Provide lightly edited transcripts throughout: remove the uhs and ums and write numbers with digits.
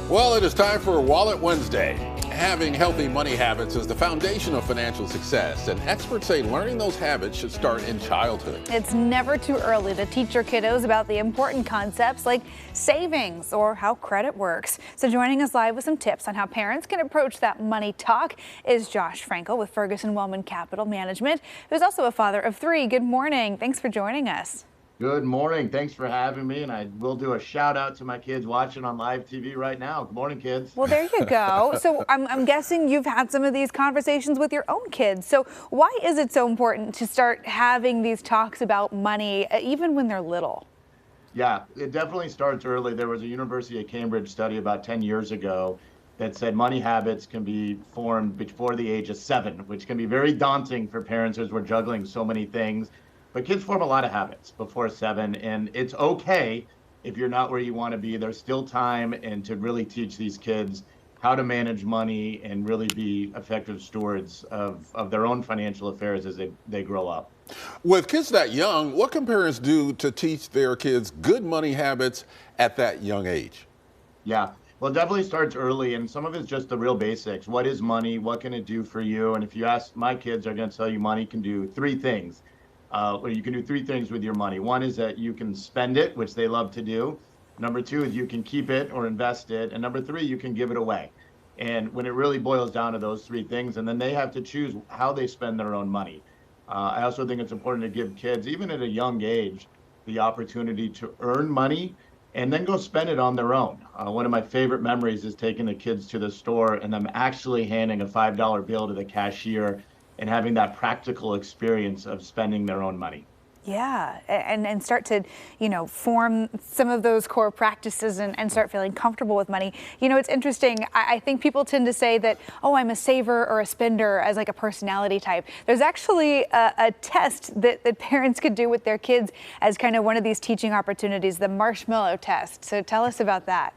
Well, it is time for Wallet Wednesday. Having healthy money habits is the foundation of financial success, and experts say learning those habits should start in childhood. It's never too early to teach your kiddos about the important concepts like savings or how credit works. So joining us live with some tips on how parents can approach that money talk is Josh Frankel with Ferguson Wellman Capital Management, who's also a father of 3. Good morning. Thanks for joining us. Good morning. Thanks for having me. And I will do a shout out to my kids watching on live TV right now. Good morning, kids. Well, there you go. So I'm guessing you've had some of these conversations with your own kids. So why is it so important to start having these talks about money, even when they're little? Yeah, it definitely starts early. There was a University of Cambridge study about 10 years ago that said money habits can be formed before the age of 7, which can be very daunting for parents as we're juggling so many things. But kids form a lot of habits before 7, and it's okay if you're not where you want to be. There's still time, and to really teach these kids how to manage money and really be effective stewards of their own financial affairs as they grow up. With kids that young, what can parents do to teach their kids good money habits at that young age? Yeah, well, it definitely starts early, and some of it's just the real basics. What is money? What can it do for you? And if you ask, my kids are going to tell you money can do 3 things. Or you can do 3 things with your money. One is that you can spend it, which they love to do. Number 2 is you can keep it or invest it. And number 3, you can give it away. And when it really boils down to those 3 things, and then they have to choose how they spend their own money. I also think it's important to give kids, even at a young age, the opportunity to earn money and then go spend it on their own. One of my favorite memories is taking the kids to the store and them actually handing a $5 bill to the cashier and having that practical experience of spending their own money. Yeah, and start to, form some of those core practices and start feeling comfortable with money. It's interesting. I think people tend to say that, oh, I'm a saver or a spender as like a personality type. There's actually a test that parents could do with their kids as kind of one of these teaching opportunities, the Marshmallow Test. So tell us about that.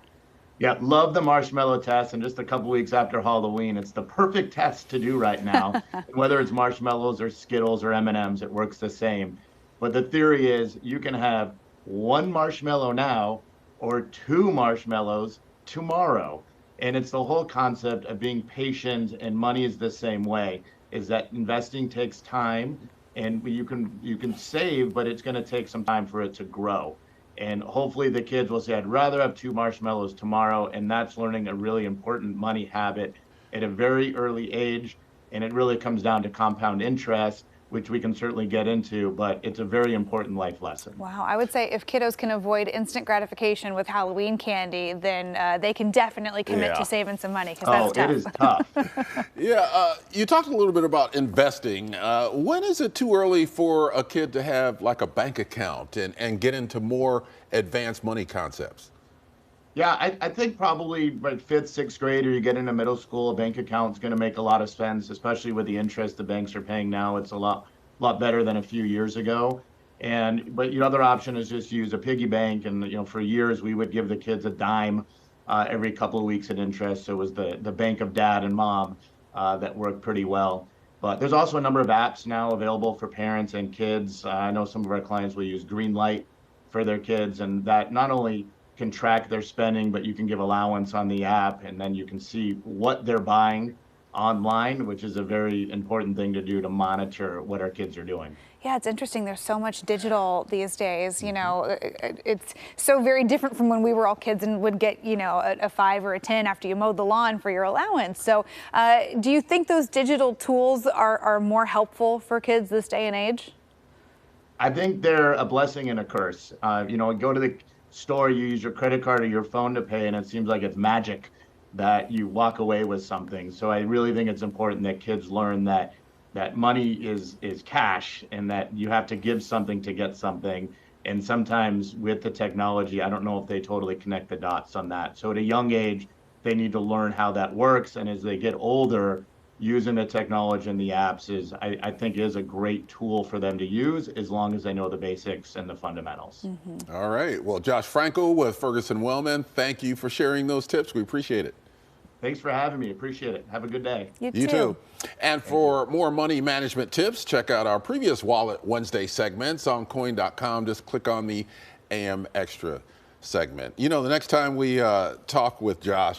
Yeah, love the Marshmallow Test, and just a couple weeks after Halloween, it's the perfect test to do right now. Whether it's marshmallows or Skittles or M&Ms, it works the same. But the theory is you can have 1 marshmallow now or 2 marshmallows tomorrow. And it's the whole concept of being patient, and money is the same way, is that investing takes time, and you can save, but it's going to take some time for it to grow. And hopefully the kids will say, I'd rather have 2 marshmallows tomorrow. And that's learning a really important money habit at a very early age. And it really comes down to compound interest, which we can certainly get into, but it's a very important life lesson. Wow, I would say if kiddos can avoid instant gratification with Halloween candy, then they can definitely commit to saving some money, because that's tough. It is tough. Yeah, you talked a little bit about investing. When is it too early for a kid to have like a bank account and get into more advanced money concepts? Yeah, I think probably by 5th, 6th grade, or you get into middle school, a bank account is going to make a lot of sense, especially with the interest the banks are paying now. It's a lot better than a few years ago. But your other option is just use a piggy bank. And for years we would give the kids a dime every couple of weeks at interest. So it was the bank of dad and mom that worked pretty well. But there's also a number of apps now available for parents and kids. I know some of our clients will use Greenlight for their kids, and that not only can track their spending, but you can give allowance on the app, and then you can see what they're buying online, which is a very important thing to do to monitor what our kids are doing. Yeah, it's interesting. There's so much digital these days. It's so very different from when we were all kids and would get, a 5 or a 10 after you mowed the lawn for your allowance. So do you think those digital tools are more helpful for kids this day and age? I think they're a blessing and a curse. Go to the store, you use your credit card or your phone to pay, and it seems like it's magic that you walk away with something. So I really think it's important that kids learn that money is cash, and that you have to give something to get something. And sometimes with the technology, I don't know if they totally connect the dots on that. So at a young age, they need to learn how that works. And as they get older, using the technology and the apps I think is a great tool for them to use, as long as they know the basics and the fundamentals. Mm-hmm. All right. Well, Josh Frankel with Ferguson Wellman, thank you for sharing those tips. We appreciate it. Thanks for having me. Appreciate it. Have a good day. You too. And for more money management tips, check out our previous Wallet Wednesday segments on coin.com. Just click on the AM Extra segment. The next time we talk with Josh,